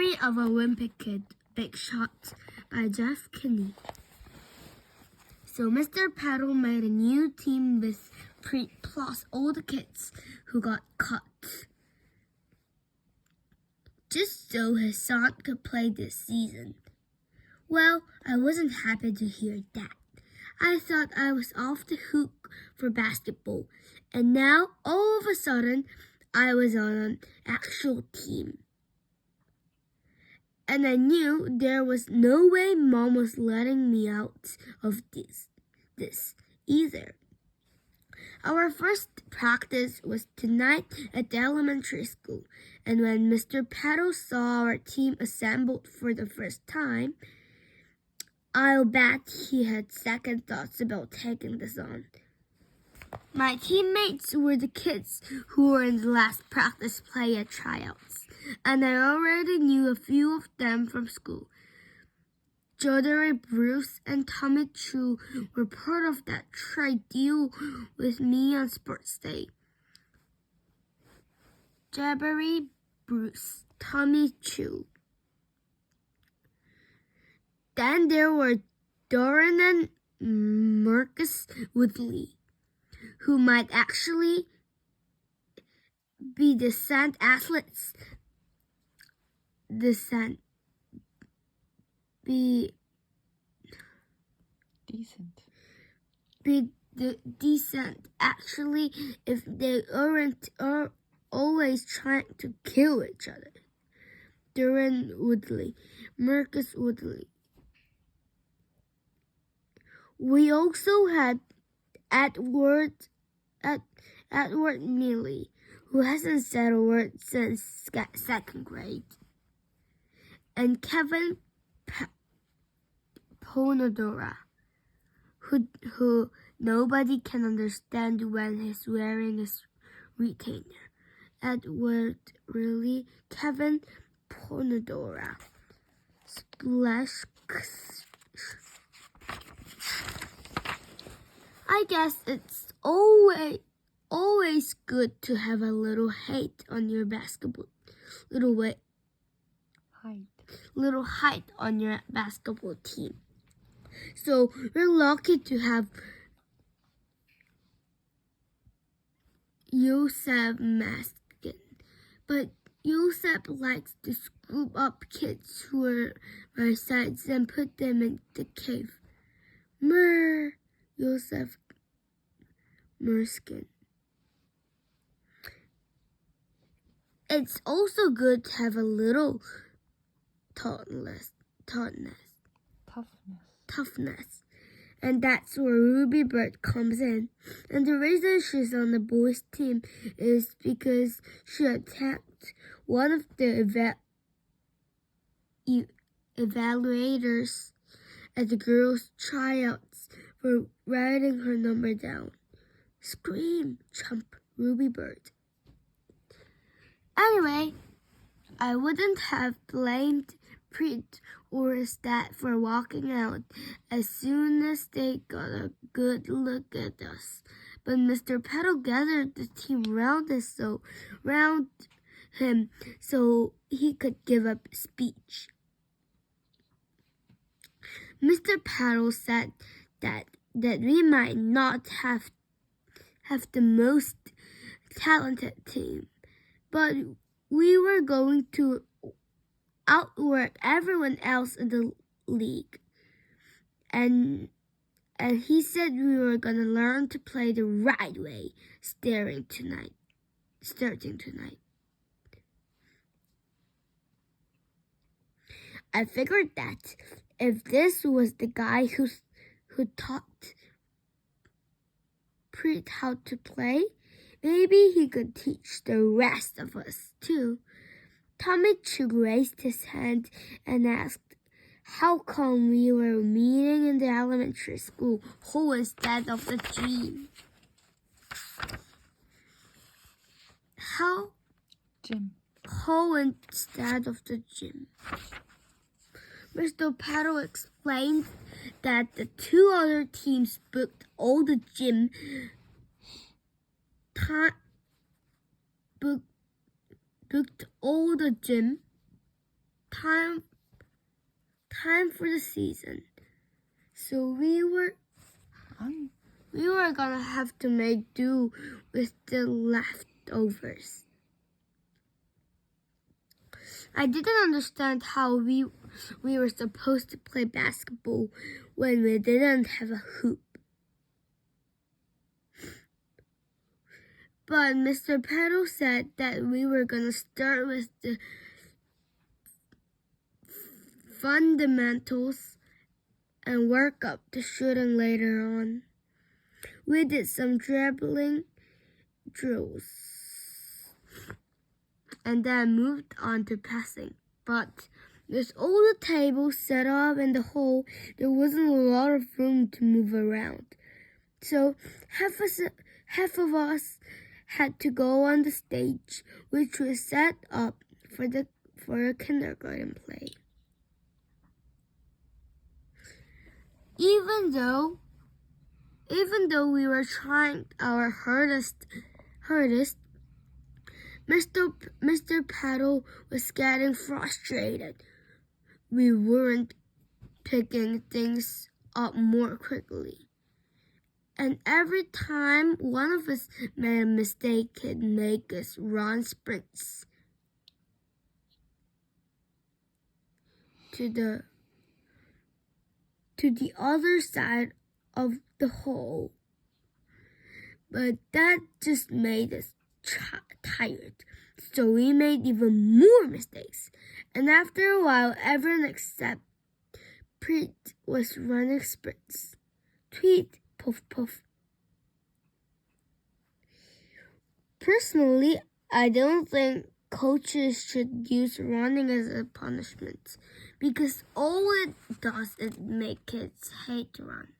Diary of a Wimpy Kid, Big Shot by Jeff Kinney. So Mr. Paddle made a new team with Preet plus all the kids who got cut, just so his son could play this season. Well, I wasn't happy to hear that. I thought I was off the hook for basketball, and now all of a sudden I was on an actual team. And I knew there was no way Mom was letting me out of this either. Our first practice was tonight at the elementary school, and when Mr. Paddle saw our team assembled for the first time, I'll bet he had second thoughts about taking this on. My teammates were the kids who were in the last practice play at tryouts, and I already knew a few of them from school. Jodari Bruce and Tommy Chu were part of that try-deal with me on sports day. Jodari Bruce, Tommy Chu. Then there were Doran and Marcus Woodley, who might actually be decent athletes. Decent actually if they aren't always trying to kill each other. Doran Woodley, Marcus Woodley. We also had Edward Neely, who hasn't said a word since second grade, and Kevin Ponadora, who nobody can understand when he's wearing his retainer. Edward really, Kevin Ponadora. Splash. I guess it's always good to have a little height on your basketball, little height on your basketball team. So we're lucky to have Yosef Maskin, but Yosef likes to scoop up kids who are my size and put them in the cave. Yosef Merskin. It's also good to have a little toughness. And that's where Ruby Bird comes in. And the reason she's on the boys' team is because she attacked one of the evaluators at the girls' tryouts for writing her number down. Scream, chump, Ruby Bird. Anyway, I wouldn't have blamed Preet or his dad for walking out as soon as they got a good look at us. But Mr. Paddle gathered the team round him so he could give a speech. Mr. Paddle said that we might not have the most talented team, but we were going to outwork everyone else in the league. And he said we were going to learn to play the right way starting tonight. I figured that if this was the guy who taught Preet how to play, maybe he could teach the rest of us too. Tommy Chu raised his hand and asked how come we were meeting in the elementary school hall instead of the gym. Hall instead of the gym. Mr. Paddle explained that the two other teams booked all the gym time for the season. So we were gonna have to make do with the leftovers. I didn't understand how we were supposed to play basketball when we didn't have a hoop. But Mr. Petal said that we were gonna start with the fundamentals and work up to shooting later on. We did some dribbling drills and then moved on to passing. But with all the tables set up in the hall, there wasn't a lot of room to move around. So half of us had to go on the stage, which was set up for a kindergarten play. Even though we were trying our hardest, Mr. Petal was getting frustrated. We weren't picking things up more quickly. And every time one of us made a mistake, it'd make us run sprints to the other side of the hole. But that just made us tired. So we made even more mistakes. And after a while, everyone except Preet was running sprints. Tweet, puff, puff. Personally, I don't think coaches should use running as a punishment because all it does is make kids hate to run.